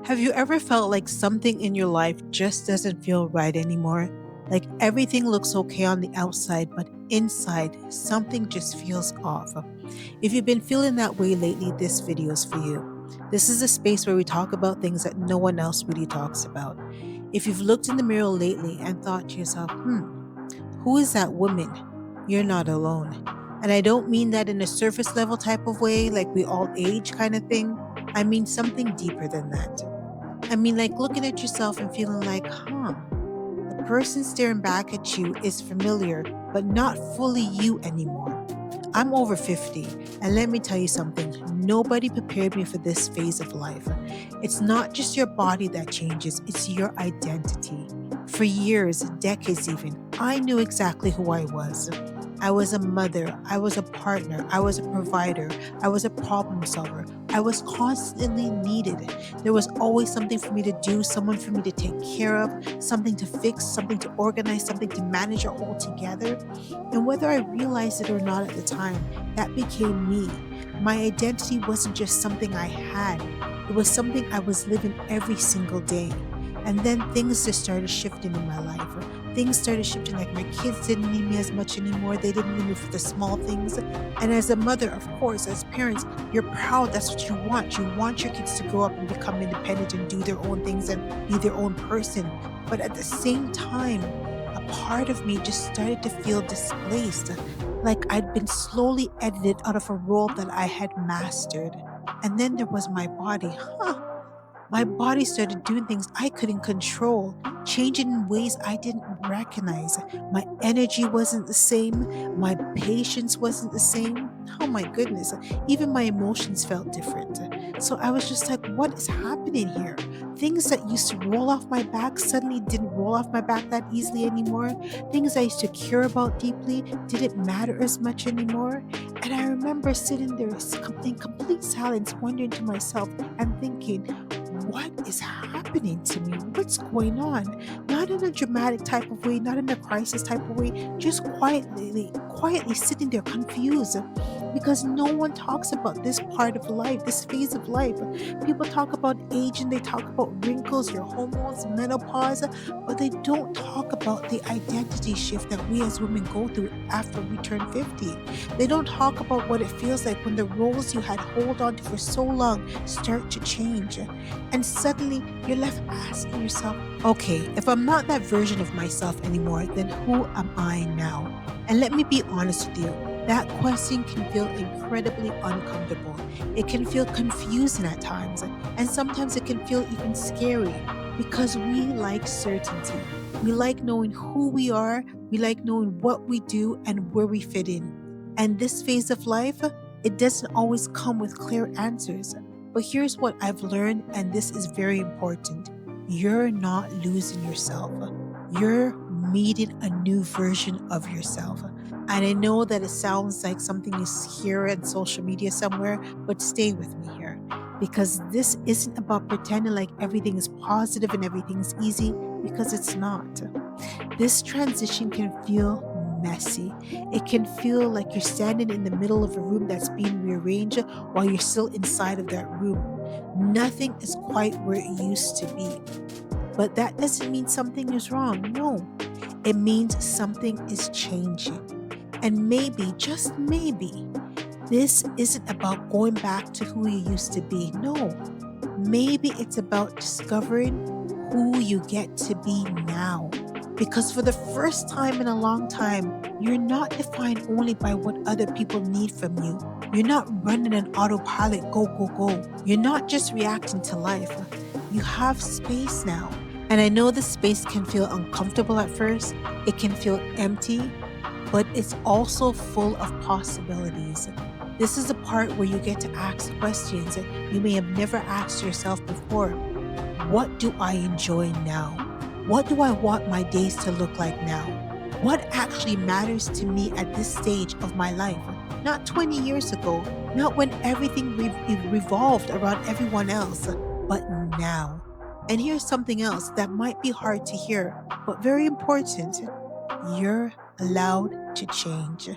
Have you ever felt like something in your life just doesn't feel right anymore? Like everything looks okay on the outside, but inside, something just feels off. If you've been feeling that way lately, this video is for you. This is a space where we talk about things that no one else really talks about. If you've looked in the mirror lately and thought to yourself, who is that woman? You're not alone. And I don't mean that in a surface level type of way, like we all age kind of thing. I mean something deeper than that. I mean, like looking at yourself and feeling like, the person staring back at you is familiar, but not fully you anymore. I'm over 50, and let me tell you something nobody prepared me for this phase of life. It's not just your body that changes, it's your identity. For years, decades even, I knew exactly who I was. I was a mother, I was a partner, I was a provider, I was a problem solver. I was constantly needed. There was always something for me to do, someone for me to take care of, something to fix, something to organize, something to manage or hold together. And whether I realized it or not at the time, that became me. My identity wasn't just something I had, it was something I was living every single day. And then things just started shifting in my life. Things started shifting, like my kids didn't need me as much anymore. They didn't need me for the small things. And as a mother, of course, as parents, you're proud. That's what you want. You want your kids to grow up and become independent and do their own things and be their own person. But at the same time, a part of me just started to feel displaced, like I'd been slowly edited out of a role that I had mastered. And then there was my body. My body started doing things I couldn't control, changing in ways I didn't recognize. My energy wasn't the same. My patience wasn't the same. Oh my goodness. Even my emotions felt different. So I was just like, what is happening here? Things that used to roll off my back suddenly didn't roll off my back that easily anymore. Things I used to care about deeply didn't matter as much anymore. And I remember sitting there in complete silence, wondering to myself and thinking, what is happening to me? What's going on? Not in a dramatic type of way, not in a crisis type of way, just quietly sitting there confused because no one talks about this part of life, this phase of life. People talk about age and they talk about wrinkles, your hormones, menopause, but they don't talk about the identity shift that we as women go through after we turn 50. They don't talk about what it feels like when the roles you had hold on to for so long start to change. And suddenly you're left asking yourself, okay, if I'm not that version of myself anymore, then who am I now? And let me be honest with you, that question can feel incredibly uncomfortable. It can feel confusing at times, and sometimes it can feel even scary because we like certainty. We like knowing who we are, we like knowing what we do and where we fit in. And this phase of life, it doesn't always come with clear answers. But here's what I've learned, and this is very important. You're not losing yourself. You're meeting a new version of yourself. And I know that it sounds like something is here on social media somewhere, but stay with me here. Because this isn't about pretending like everything is positive and everything's easy, because it's not. This transition can feel messy. It can feel like you're standing in the middle of a room that's being rearranged while you're still inside of that room. Nothing is quite where it used to be. But that doesn't mean something is wrong. No, it means something is changing. And maybe, just maybe, this isn't about going back to who you used to be. No, maybe it's about discovering who you get to be now. Because for the first time in a long time, you're not defined only by what other people need from you. You're not running an autopilot, go, go, go. You're not just reacting to life. You have space now. And I know the space can feel uncomfortable at first, it can feel empty, but it's also full of possibilities. This is the part where you get to ask questions that you may have never asked yourself before. What do I enjoy now? What do I want my days to look like now? What actually matters to me at this stage of my life? Not 20 years ago, not when everything revolved around everyone else, but now. And here's something else that might be hard to hear, but very important. You're allowed to change.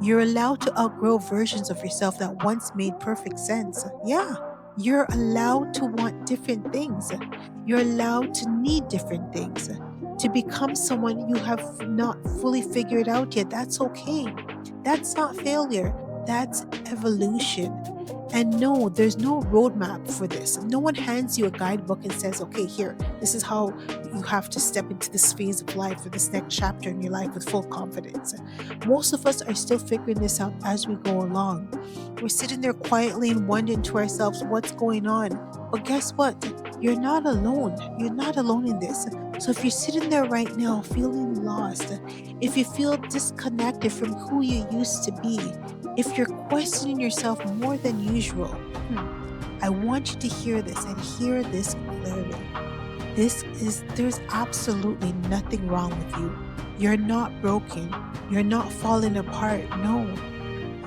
You're allowed to outgrow versions of yourself that once made perfect sense. Yeah. You're allowed to want different things. You're allowed to need different things. To become someone you have not fully figured out yet, that's okay. That's not failure, that's evolution. And no, there's no roadmap for this. No one hands you a guidebook and says, okay, here, this is how you have to step into this phase of life or this next chapter in your life with full confidence. Most of us are still figuring this out as we go along. We're sitting there quietly and wondering to ourselves what's going on. But guess what? You're not alone. You're not alone in this. So if you're sitting there right now feeling lost, if you feel disconnected from who you used to be, if you're questioning yourself more than usual, I want you to hear this and hear this clearly. There's absolutely nothing wrong with you. You're not broken. You're not falling apart. No,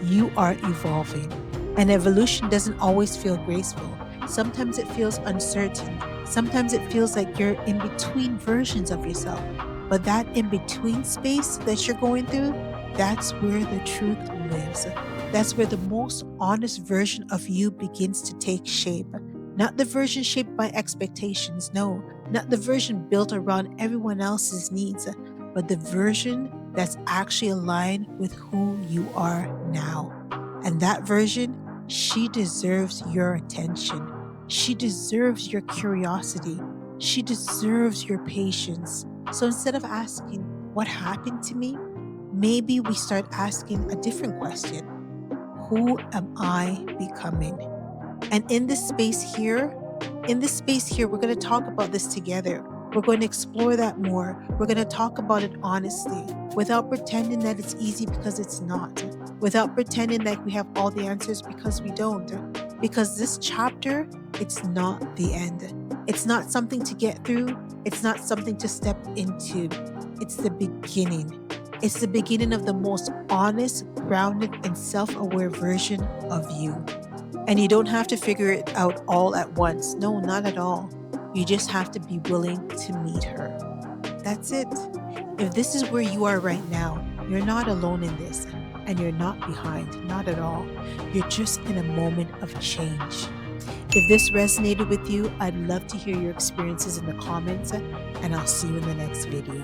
you are evolving. And evolution doesn't always feel graceful. Sometimes it feels uncertain. Sometimes it feels like you're in between versions of yourself. But that in between space that you're going through, that's where the truth lives. That's where the most honest version of you begins to take shape. Not the version shaped by expectations, no, not the version built around everyone else's needs, but the version that's actually aligned with who you are now. And that version, she deserves your attention. She deserves your curiosity. She deserves your patience. So instead of asking, what happened to me? Maybe we start asking a different question. Who am I becoming? And in this space here, we're going to talk about this together. We're going to explore that more. We're going to talk about it honestly, without pretending that it's easy because it's not, without pretending that we have all the answers because we don't. Because this chapter, it's not the end. It's not something to get through. It's not something to step into. It's the beginning. It's the beginning of the most honest, grounded, and self aware version of you. And you don't have to figure it out all at once. No, not at all. You just have to be willing to meet her. That's it. If this is where you are right now, you're not alone in this. And you're not behind, not at all. You're just in a moment of change. If this resonated with you, I'd love to hear your experiences in the comments, and I'll see you in the next video.